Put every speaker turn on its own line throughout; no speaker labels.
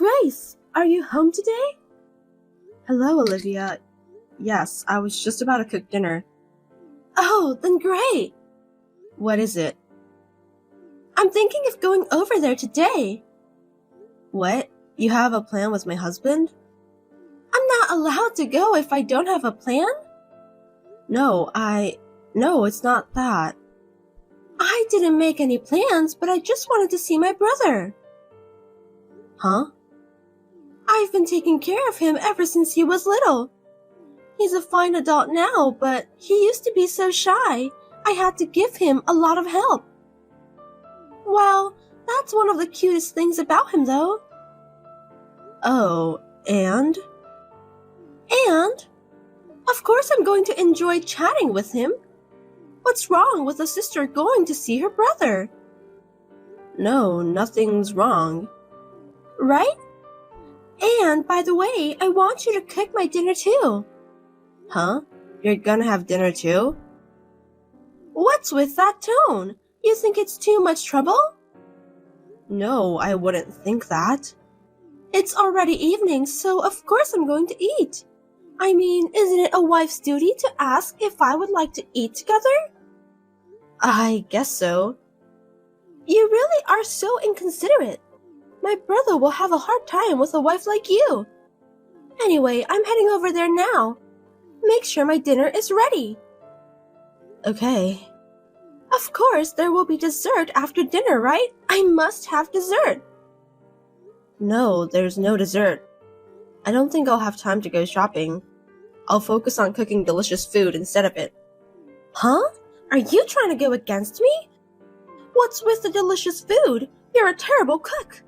Grace, are you home today? Hello, Olivia. Yes, I was just about to cook dinner. Oh, then great. What is it? I'm thinking of going over there today. What? You have a plan with my husband? I'm not allowed to go if I don't have a plan? No, it's not that. I didn't make any plans, but I just wanted to see my brother. Huh? I've been taking care of him ever since he was little. He's a fine adult now, but he used to be so shy. I had to give him a lot of help. Well, that's one of the cutest things about him, though. Oh, and? And? Of course I'm going to enjoy chatting with him. What's wrong with a sister going to see her brother? No, nothing's wrong. Right? And, by the way, I want you to cook my dinner too. Huh? You're gonna have dinner too? What's with that tone? You think it's too much trouble? No, I wouldn't think that. It's already evening, so of course I'm going to eat. I mean, isn't it a wife's duty to ask if I would like to eat together? I guess so. You really are so inconsiderate. My brother will have a hard time with a wife like you. Anyway, I'm heading over there now. Make sure my dinner is ready. Okay. Of course, there will be dessert after dinner, right? I must have dessert. No, there's no dessert. I don't think I'll have time to go shopping. I'll focus on cooking delicious food instead of it. Huh? Are you trying to go against me? What's with the delicious food? You're a terrible cook.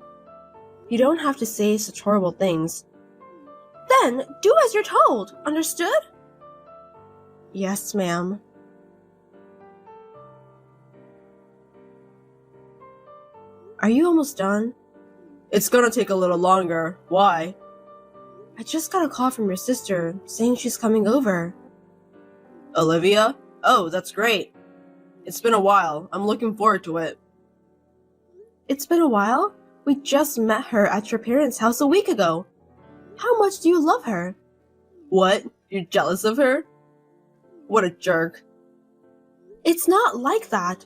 You don't have to say such horrible things. Then, do as you're told, understood? Yes, ma'am. Are you almost done? It's gonna take a little longer. Why? I just got a call from your sister saying she's coming over. Olivia? Oh, that's great. It's been a while. I'm looking forward to it. It's been a while? We just met her at your parents' house a week ago. How much do you love her? What? You're jealous of her? What a jerk. It's not like that.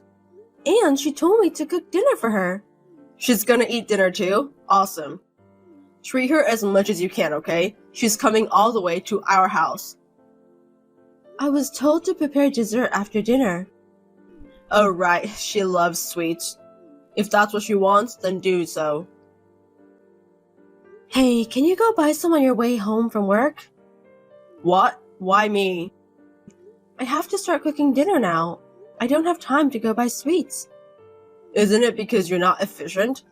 And she told me to cook dinner for her. She's gonna eat dinner too? Awesome. Treat her as much as you can, okay? She's coming all the way to our house. I was told to prepare dessert after dinner. Oh right, she loves sweets. If that's what she wants, then do so. Hey, can you go buy some on your way home from work? What? Why me? I have to start cooking dinner now. I don't have time to go buy sweets. Isn't it because you're not efficient?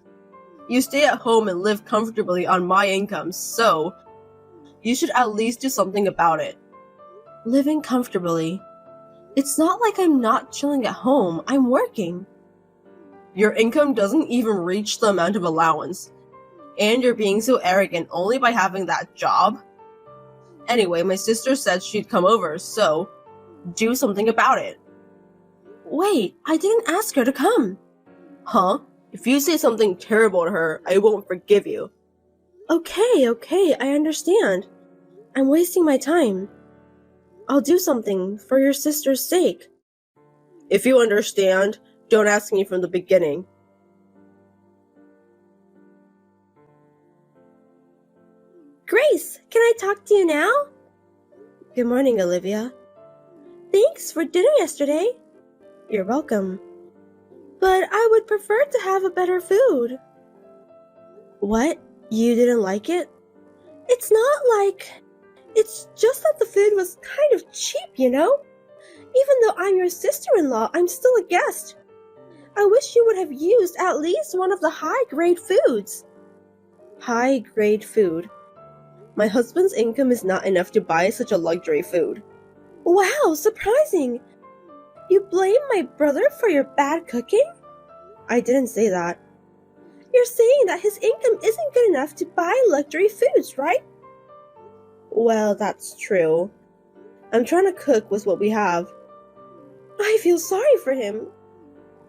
You stay at home and live comfortably on my income, so you should at least do something about it. Living comfortably. It's not like I'm not chilling at home. I'm working. Your income doesn't even reach the amount of allowance. And you're being so arrogant only by having that job? Anyway, my sister said she'd come over, so do something about it. Wait, I didn't ask her to come. Huh? If you say something terrible to her, I won't forgive you. Okay, I understand. I'm wasting my time. I'll do something for your sister's sake. If you understand, don't ask me from the beginning. Grace, can I talk to you now? Good morning, Olivia. Thanks for dinner yesterday. You're welcome. But I would prefer to have a better food. What? You didn't like it? It's not like... It's just that the food was kind of cheap, you know? Even though I'm your sister-in-law, I'm still a guest. I wish you would have used at least one of the high-grade foods. High-grade food. My husband's income is not enough to buy such a luxury food. Wow, surprising! You blame my brother for your bad cooking? I didn't say that. You're saying that his income isn't good enough to buy luxury foods, right? Well, that's true. I'm trying to cook with what we have. I feel sorry for him.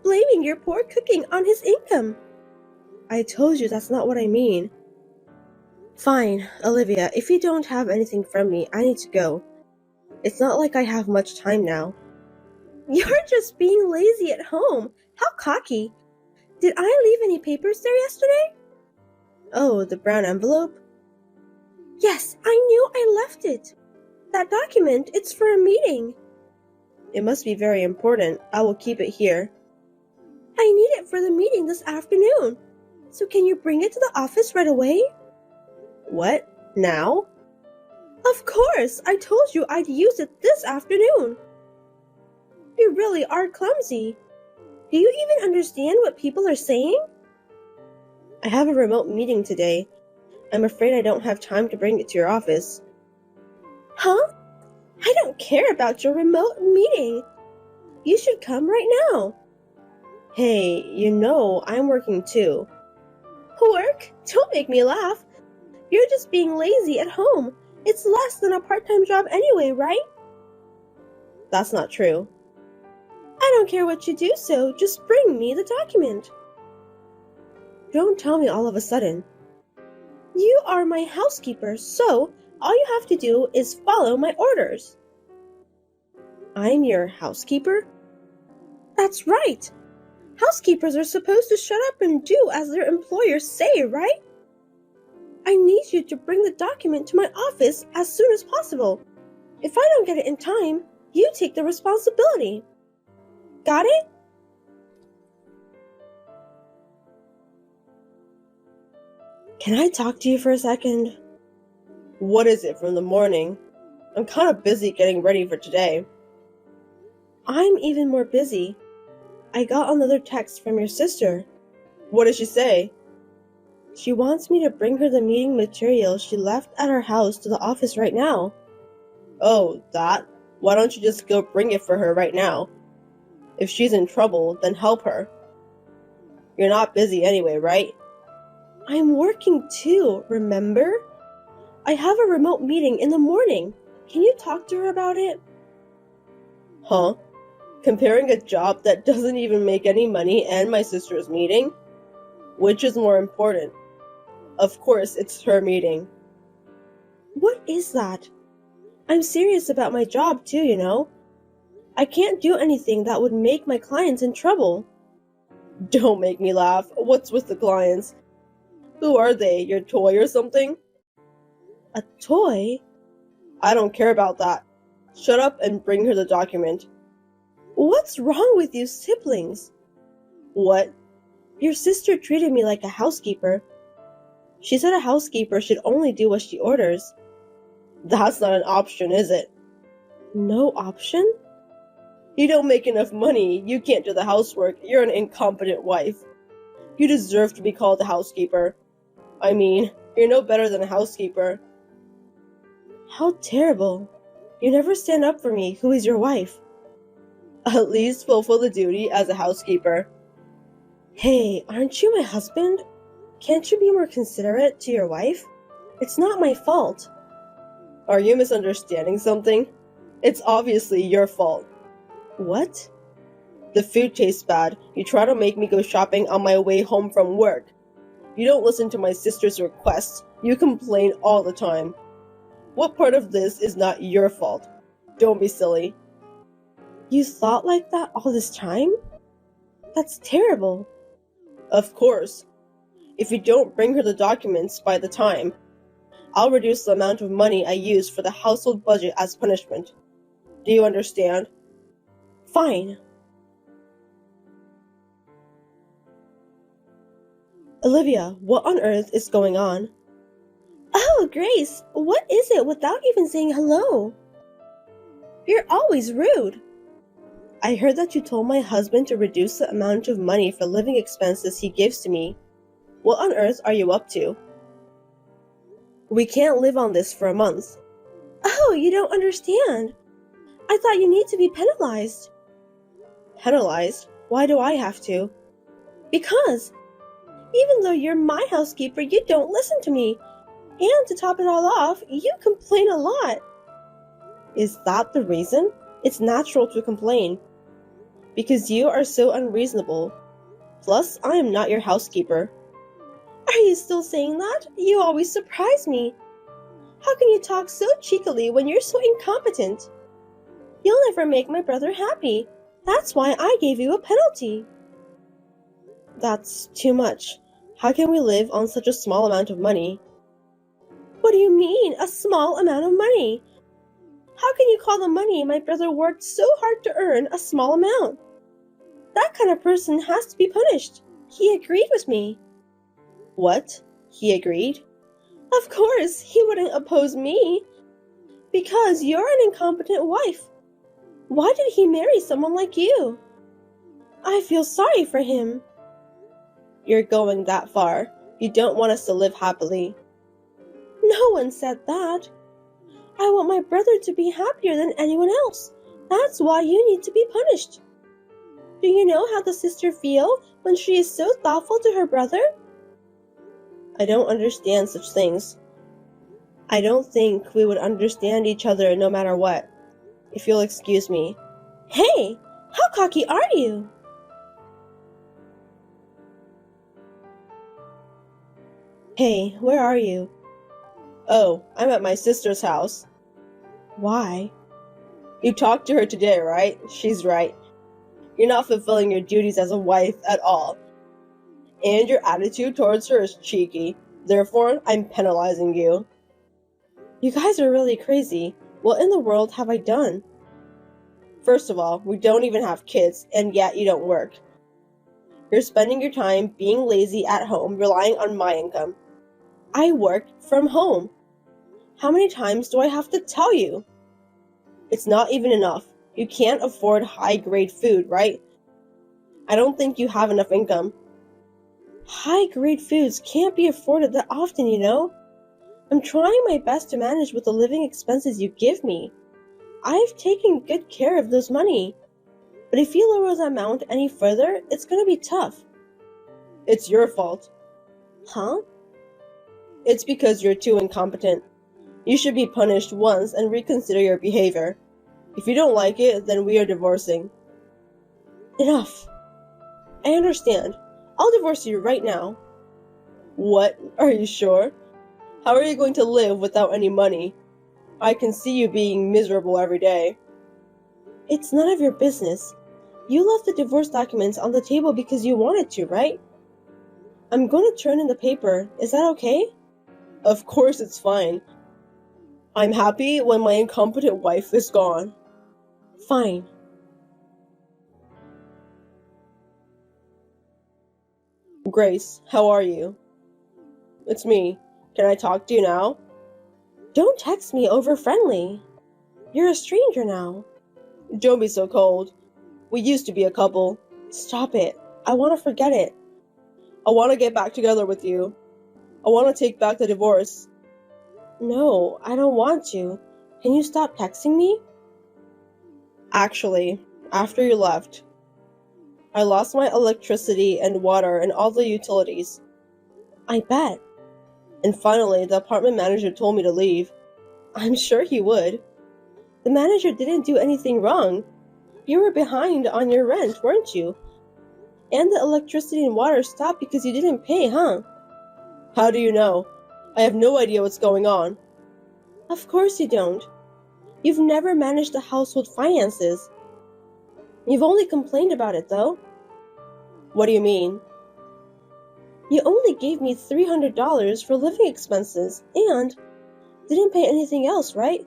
Blaming your poor cooking on his income. I told you that's not what I mean. Fine, Olivia, if you don't have anything from me, I need to go. It's not like I have much time now. You're just being lazy at home. How cocky. Did I leave any papers there yesterday? Oh, the brown envelope? Yes, I knew I left it. That document, it's for a meeting. It must be very important. I will keep it here. I need it for the meeting this afternoon. So can you bring it to the office right away? What? Now? Of course! I told you I'd use it this afternoon. You really are clumsy. Do you even understand what people are saying? I have a remote meeting today. I'm afraid I don't have time to bring it to your office. Huh? I don't care about your remote meeting. You should come right now. Hey, you know I'm working too. Work? Don't make me laugh. You're just being lazy at home. It's less than a part-time job anyway, right? That's not true. I don't care what you do, so just bring me the document. Don't tell me all of a sudden. You are my housekeeper, so all you have to do is follow my orders. I'm your housekeeper? That's right. Housekeepers are supposed to shut up and do as their employers say, right? I need you to bring the document to my office as soon as possible. If I don't get it in time, you take the responsibility. Got it? Can I talk to you for a second? What is it from the morning? I'm kind of busy getting ready for today. I'm even more busy. I got another text from your sister. What did she say? She wants me to bring her the meeting material she left at her house to the office right now. Oh, that? Why don't you just go bring it for her right now? If she's in trouble, then help her. You're not busy anyway, right? I'm working too, remember? I have a remote meeting in the morning. Can you talk to her about it? Huh? Comparing a job that doesn't even make any money and my sister's meeting? Which is more important? Of course, it's her meeting. What is that? I'm serious about my job too, you know. I can't do anything that would make my clients in trouble. Don't make me laugh. What's with the clients? Who are they? Your toy or something? A toy? I don't care about that. Shut up and bring her the document. What's wrong with you siblings? What? Your sister treated me like a housekeeper. She said a housekeeper should only do what she orders. That's not an option, is it? No option? You don't make enough money. You can't do the housework. You're an incompetent wife. You deserve to be called a housekeeper. I mean, you're no better than a housekeeper. How terrible. You never stand up for me, who is your wife. At least fulfill the duty as a housekeeper. Hey, aren't you my husband? Can't you be more considerate to your wife? It's not my fault. Are you misunderstanding something? It's obviously your fault. What? The food tastes bad. You try to make me go shopping on my way home from work. You don't listen to my sister's requests. You complain all the time. What part of this is not your fault? Don't be silly. You thought like that all this time? That's terrible. Of course. If you don't bring her the documents by the time, I'll reduce the amount of money I use for the household budget as punishment. Do you understand? Fine. Olivia, what on earth is going on? Oh, Grace, what is it without even saying hello? You're always rude. I heard that you told my husband to reduce the amount of money for living expenses he gives to me. What on earth are you up to? We can't live on this for a month. Oh, you don't understand. I thought you need to be penalized. Penalized? Why do I have to? Because even though you're my housekeeper, you don't listen to me. And to top it all off, you complain a lot. Is that the reason? It's natural to complain. Because you are so unreasonable. Plus, I am not your housekeeper. Are you still saying that? You always surprise me. How can you talk so cheekily when you're so incompetent? You'll never make my brother happy. That's why I gave you a penalty. That's too much. How can we live on such a small amount of money? What do you mean, a small amount of money? How can you call the money my brother worked so hard to earn a small amount? That kind of person has to be punished. He agreed with me. What? He agreed? Of course, he wouldn't oppose me. Because you're an incompetent wife. Why did he marry someone like you? I feel sorry for him. You're going that far. You don't want us to live happily. No one said that. I want my brother to be happier than anyone else. That's why you need to be punished. Do you know how the sister feels when she is so thoughtful to her brother? I don't understand such things. I don't think we would understand each other no matter what. If you'll excuse me. Hey, how cocky are you? Hey, where are you? Oh, I'm at my sister's house. Why? You talked to her today, right? She's right. You're not fulfilling your duties as a wife at all. And your attitude towards her is cheeky. Therefore, I'm penalizing you. You guys are really crazy. What in the world have I done? First of all, we don't even have kids, and yet you don't work. You're spending your time being lazy at home, relying on my income. I work from home. How many times do I have to tell you? It's not even enough. You can't afford high-grade food, right? I don't think you have enough income. High-grade foods can't be afforded that often, you know? I'm trying my best to manage with the living expenses you give me. I've taken good care of those money. But if you lower the amount any further, it's gonna be tough. It's your fault. Huh? It's because you're too incompetent. You should be punished once and reconsider your behavior. If you don't like it, then we are divorcing. Enough. I understand. I'll divorce you right now. What? Are you sure? How are you going to live without any money? I can see you being miserable every day. It's none of your business. You left the divorce documents on the table because you wanted to, right? I'm going to turn in the paper. Is that okay? Of course it's fine. I'm happy when my incompetent wife is gone. Fine. Grace, how are you? It's me. Can I talk to you now? Don't text me over friendly. You're a stranger now. Don't be so cold. We used to be a couple. Stop it. I want to forget it. I want to get back together with you. I want to take back the divorce. No, I don't want to. Can you stop texting me? Actually, after you left, I lost my electricity and water and all the utilities. I bet. And finally, the apartment manager told me to leave. I'm sure he would. The manager didn't do anything wrong. You were behind on your rent, weren't you? And the electricity and water stopped because you didn't pay, huh? How do you know? I have no idea what's going on. Of course you don't. You've never managed the household finances. You've only complained about it, though. What do you mean? You only gave me $300 for living expenses and didn't pay anything else, right?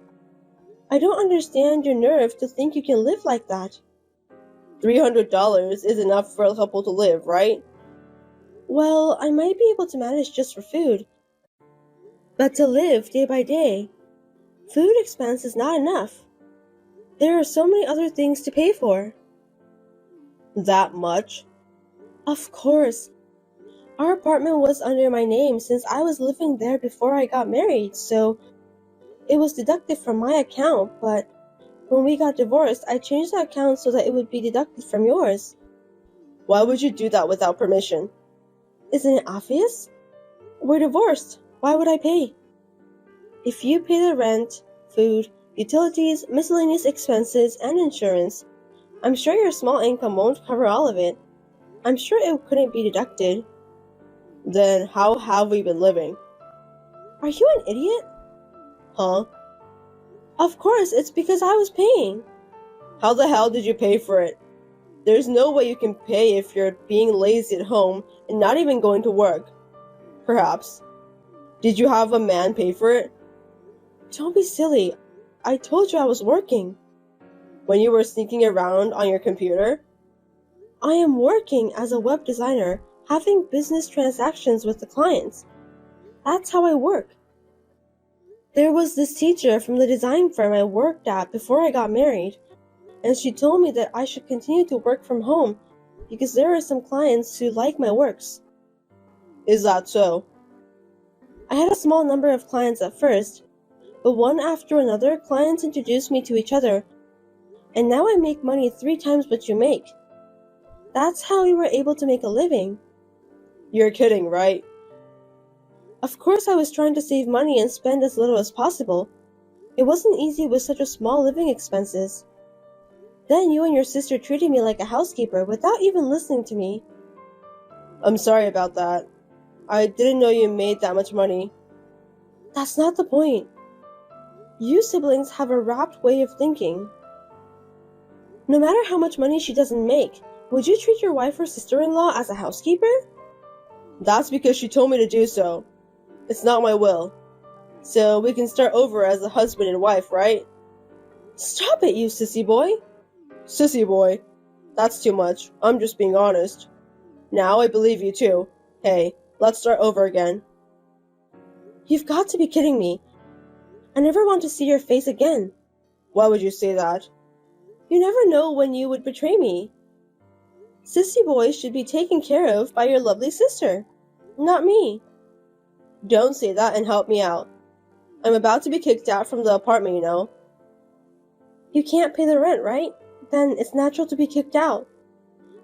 I don't understand your nerve to think you can live like that. $300 is enough for a couple to live, right? Well, I might be able to manage just for food. But to live day by day, food expense is not enough. There are so many other things to pay for. That much? Of course. Our apartment was under my name since I was living there before I got married, so it was deducted from my account, but when we got divorced, I changed the account so that it would be deducted from yours. Why would you do that without permission? Isn't it obvious? We're divorced. Why would I pay? If you pay the rent, food, utilities, miscellaneous expenses, and insurance, I'm sure your small income won't cover all of it. I'm sure it couldn't be deducted. Then how have we been living? Are you an idiot? Huh? Of course, it's because I was paying. How the hell did you pay for it? There's no way you can pay if you're being lazy at home and not even going to work. Perhaps. Did you have a man pay for it? Don't be silly. I told you I was working. When you were sneaking around on your computer? I am working as a web designer, having business transactions with the clients. That's how I work. There was this teacher from the design firm I worked at before I got married, and she told me that I should continue to work from home because there are some clients who like my works. Is that so? I had a small number of clients at first, but one after another, clients introduced me to each other, and now I make money 3 times what you make. That's how we were able to make a living. You're kidding, right? Of course I was trying to save money and spend as little as possible. It wasn't easy with such a small living expenses. Then you and your sister treated me like a housekeeper without even listening to me. I'm sorry about that. I didn't know you made that much money. That's not the point. You siblings have a wrapped way of thinking. No matter how much money she doesn't make, would you treat your wife or sister-in-law as a housekeeper? That's because she told me to do so. It's not my will. So we can start over as a husband and wife, right? Stop it, you sissy boy. Sissy boy? That's too much. I'm just being honest. Now I believe you too. Hey, let's start over again. You've got to be kidding me. I never want to see your face again. Why would you say that? You never know when you would betray me. Sissy boy should be taken care of by your lovely sister, not me. Don't say that and help me out. I'm about to be kicked out from the apartment, you know. You can't pay the rent, right? Then it's natural to be kicked out.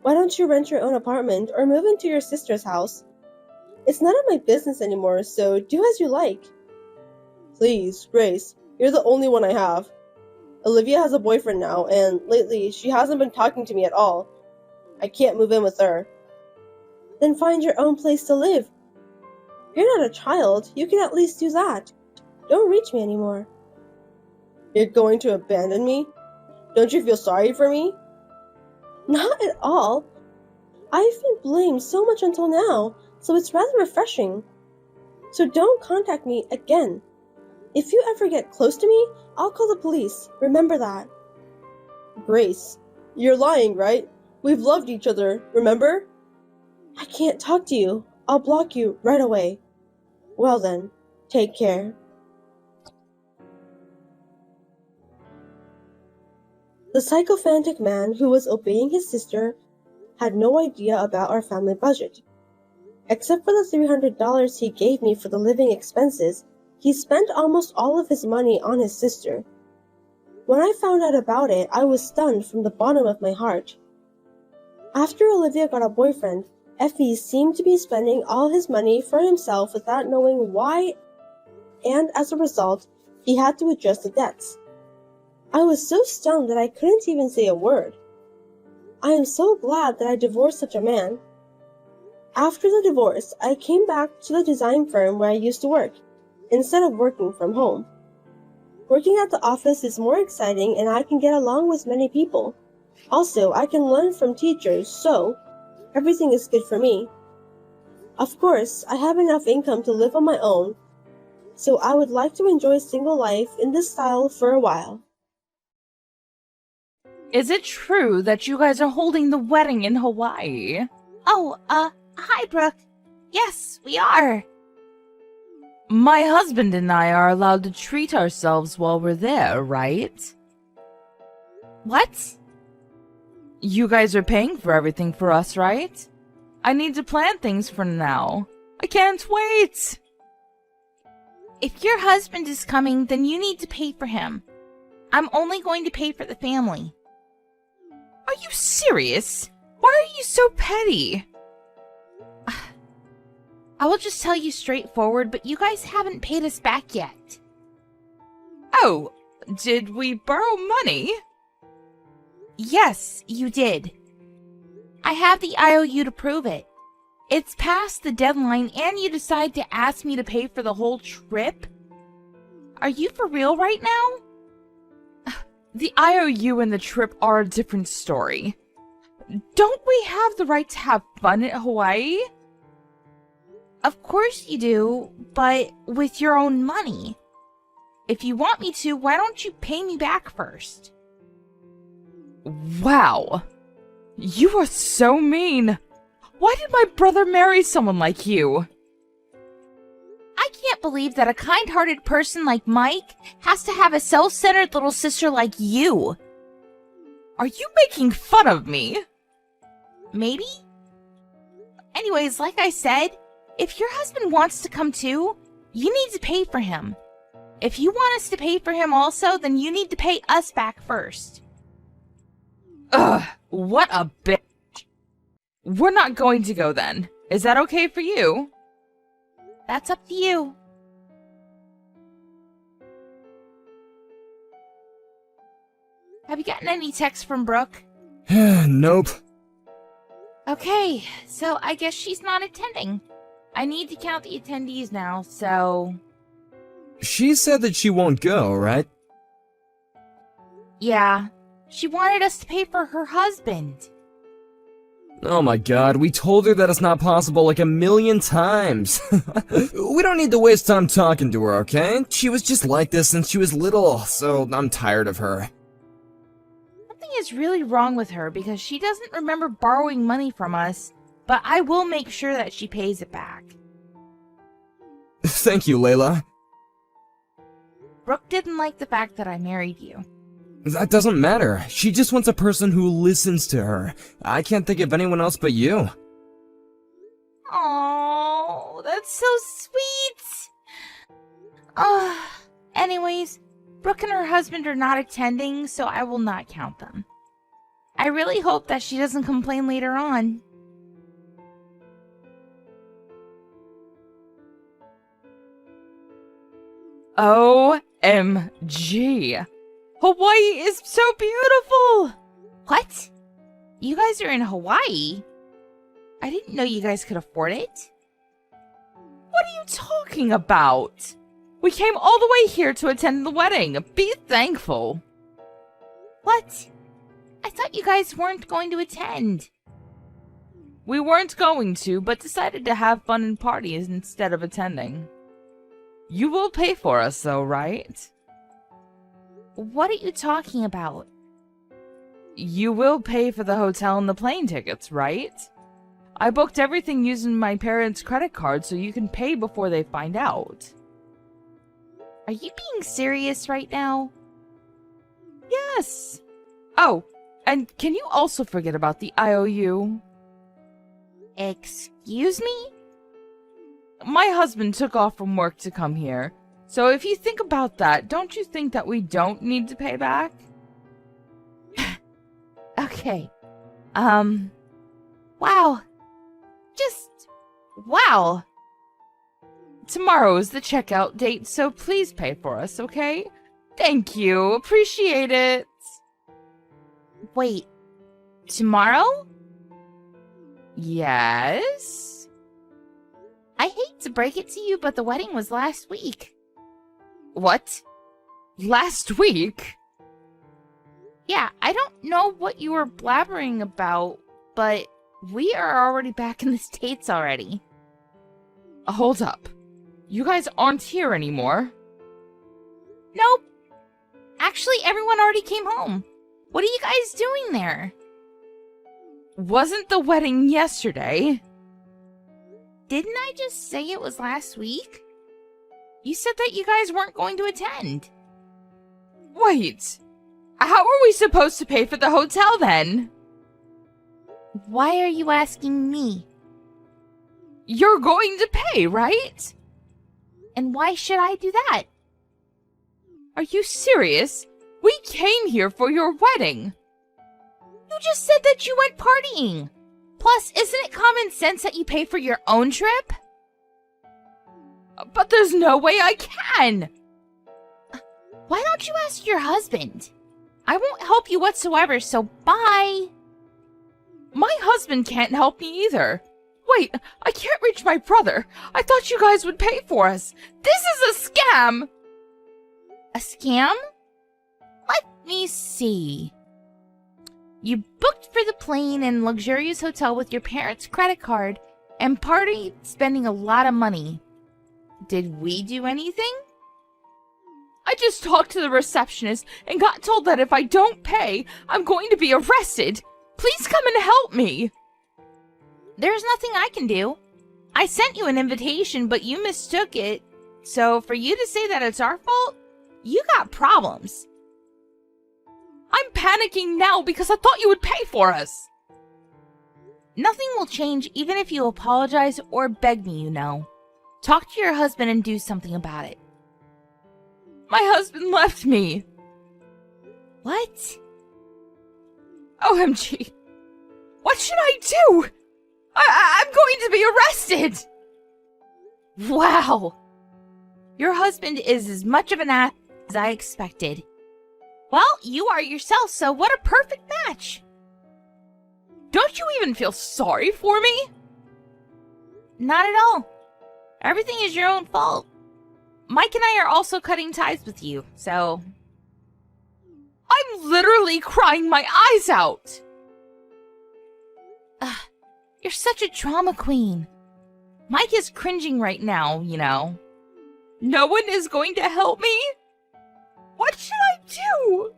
Why don't you rent your own apartment or move into your sister's house? It's none of my business anymore, so do as you like. Please, Grace, you're the only one I have. Olivia has a boyfriend now, and lately she hasn't been talking to me at all. I can't move in with her. Then find your own place to live. You're not a child. You can at least do that. Don't reach me anymore. You're going to abandon me? Don't you feel sorry for me? Not at all. I've been blamed so much until now, so it's rather refreshing. So don't contact me again. If you ever get close to me, I'll call the police. Remember that. Grace, you're lying, right? We've loved each other, remember? I can't talk to you. I'll block you right away. Well then, take care. The sycophantic man who was obeying his sister had no idea about our family budget. Except for the $300 he gave me for the living expenses, he spent almost all of his money on his sister. When I found out about it, I was stunned from the bottom of my heart. After Olivia got a boyfriend, Effie seemed to be spending all his money for himself without knowing why, and as a result, he had to adjust the debts. I was so stunned that I couldn't even say a word. I am so glad that I divorced such a man. After the divorce, I came back to the design firm where I used to work, instead of working from home. Working at the office is more exciting and I can get along with many people. Also, I can learn from teachers, so everything is good for me. Of course, I have enough income to live on my own, so I would like to enjoy single life in this style for a while.
Is it true that you guys are holding the wedding in Hawaii?
Oh, hi, Brooke. Yes, we are.
My husband and I are allowed to treat ourselves while we're there, right?
What?
You guys are paying for everything for us, right? I need to plan things for now. I can't wait!
If your husband is coming, then you need to pay for him. I'm only going to pay for the family.
Are you serious? Why are you so petty?
I will just tell you straightforward, but you guys haven't paid us back yet.
Oh, did we borrow money?
Yes, you did. I have the IOU to prove it. It's past the deadline and you decide to ask me to pay for the whole trip? Are you for real right now?
The IOU and the trip are a different story. Don't we have the right to have fun at Hawaii?
Of course you do, but with your own money. If you want me to, why don't you pay me back first?
Wow. You are so mean. Why did my brother marry someone like you?
I can't believe that a kind-hearted person like Mike has to have a self-centered little sister like you.
Are you making fun of me?
Maybe? Anyways, like I said, if your husband wants to come too, you need to pay for him. If you want us to pay for him also, then you need to pay us back first.
Ugh, what a bitch. We're not going to go then. Is that okay for you?
That's up to you. Have you gotten any texts from Brooke?
Nope.
Okay, so I guess she's not attending. I need to count the attendees now, so...
She said that she won't go, right?
Yeah, she wanted us to pay for her husband.
Oh my god, we told her that it's not possible like 1,000,000 times. We don't need to waste time talking to her, okay? She was just like this since she was little, so I'm tired of her.
Something is really wrong with her because she doesn't remember borrowing money from us, but I will make sure that she pays it back.
Thank you, Layla.
Brooke didn't like the fact that I married you.
That doesn't matter. She just wants a person who listens to her. I can't think of anyone else but you.
Oh, that's so sweet. Anyways, Brooke and her husband are not attending, so I will not count them. I really hope that she doesn't complain later on.
OMG. Hawaii is so beautiful!
What? You guys are in Hawaii? I didn't know you guys could afford it.
What are you talking about? We came all the way here to attend the wedding. Be thankful.
What? I thought you guys weren't going to attend.
We weren't going to, but decided to have fun and parties instead of attending. You will pay for us though, right?
What are you talking about?
You will pay for the hotel and the plane tickets, right? I booked everything using my parents' credit card so you can pay before they find out.
Are you being serious right now?
Yes. Oh, and can you also forget about the IOU?
Excuse me?
My husband took off from work to come here. So if you think about that, don't you think that we don't need to pay back?
Okay. Wow. Just... wow.
Tomorrow is the checkout date, so please pay for us, okay? Thank you. Appreciate it.
Wait. Tomorrow?
Yes?
I hate to break it to you, but the wedding was last week.
What? Last week?
Yeah, I don't know what you were blabbering about, but we are already back in the States already.
Hold up. You guys aren't here anymore.
Nope. Actually, everyone already came home. What are you guys doing there?
Wasn't the wedding yesterday?
Didn't I just say it was last week? You said that you guys weren't going to attend.
Wait. How are we supposed to pay for the hotel then?
Why are you asking me?
You're going to pay, right?
And why should I do that?
Are you serious? We came here for your wedding.
You just said that you went partying. Plus, isn't it common sense that you pay for your own trip?
But there's no way I can.
Why don't you ask your husband? I won't help you whatsoever, so bye.
My husband can't help me either. Wait, I can't reach my brother. I thought you guys would pay for us. This is a scam!
A scam? Let me see. You booked for the plane and luxurious hotel with your parents' credit card and partied spending a lot of money. Did we do anything?
I just talked to the receptionist and got told that if I don't pay, I'm going to be arrested. Please come and help me.
There's nothing I can do. I sent you an invitation, but you mistook it. So for you to say that it's our fault, you got problems.
I'm panicking now because I thought you would pay for us.
Nothing will change even if you apologize or beg me, you know. Talk to your husband and do something about it.
My husband left me.
What?
OMG. What should I do? I'm going to be arrested.
Wow. Your husband is as much of an ass as I expected. Well, you are yourself, so what a perfect match.
Don't you even feel sorry for me?
Not at all. Everything is your own fault. Mike and I are also cutting ties with you, so...
I'm literally crying my eyes out.
You're such a drama queen. Mike is cringing right now, you know.
No one is going to help me? What should I do?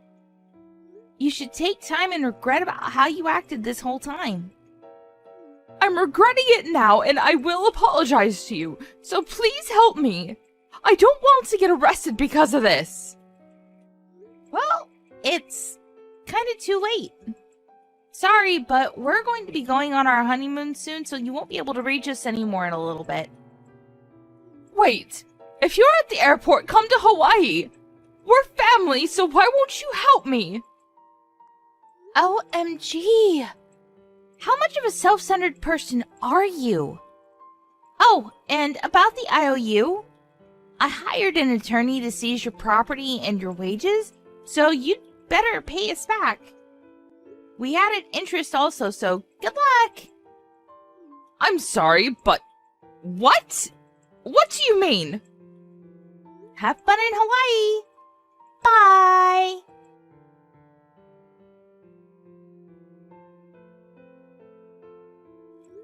You should take time and regret about how you acted this whole time.
I'm regretting it now, and I will apologize to you, so please help me. I don't want to get arrested because of this.
Well, it's kind of too late. Sorry, but we're going to be going on our honeymoon soon, so you won't be able to reach us anymore in a little bit.
Wait, if you're at the airport, come to Hawaii. We're family, so why won't you help me?
OMG! How much of a self-centered person are you? Oh, and about the IOU, I hired an attorney to seize your property and your wages, so you'd better pay us back. We added interest also, so good luck!
I'm sorry, but what? What do you mean?
Have fun in Hawaii! Bye!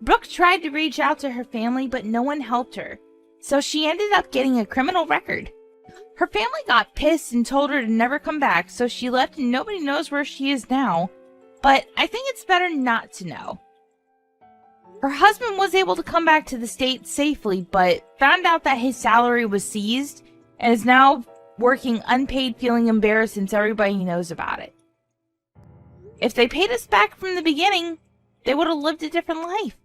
Brooke tried to reach out to her family, but no one helped her, so she ended up getting a criminal record. Her family got pissed and told her to never come back, so she left and nobody knows where she is now, but I think it's better not to know. Her husband was able to come back to the States safely, but found out that his salary was seized and is now working unpaid, feeling embarrassed since everybody knows about it. If they paid us back from the beginning, they would have lived a different life.